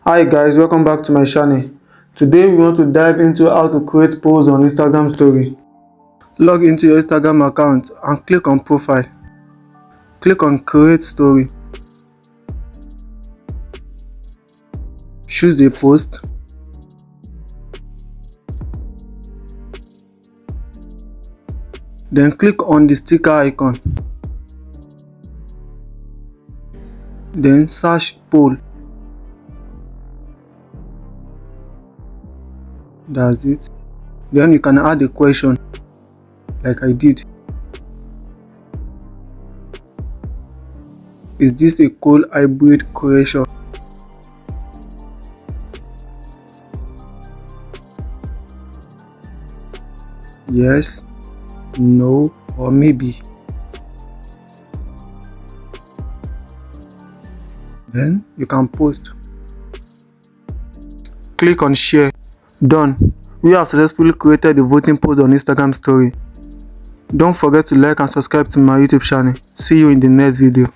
Hi guys, welcome back to my channel. Today we want to dive into how to create posts on Instagram story. Log into your Instagram account and click on profile. Click on create story. Choose a post. Then click on the sticker icon. Then search poll. That's it. Then you can add a question like I did. Is this a cool hybrid creation? Yes, no, or maybe. Then you can post. Click on share. Done. We have successfully created a voting post on Instagram story. Don't forget to like and subscribe to my YouTube channel. See you in the next video.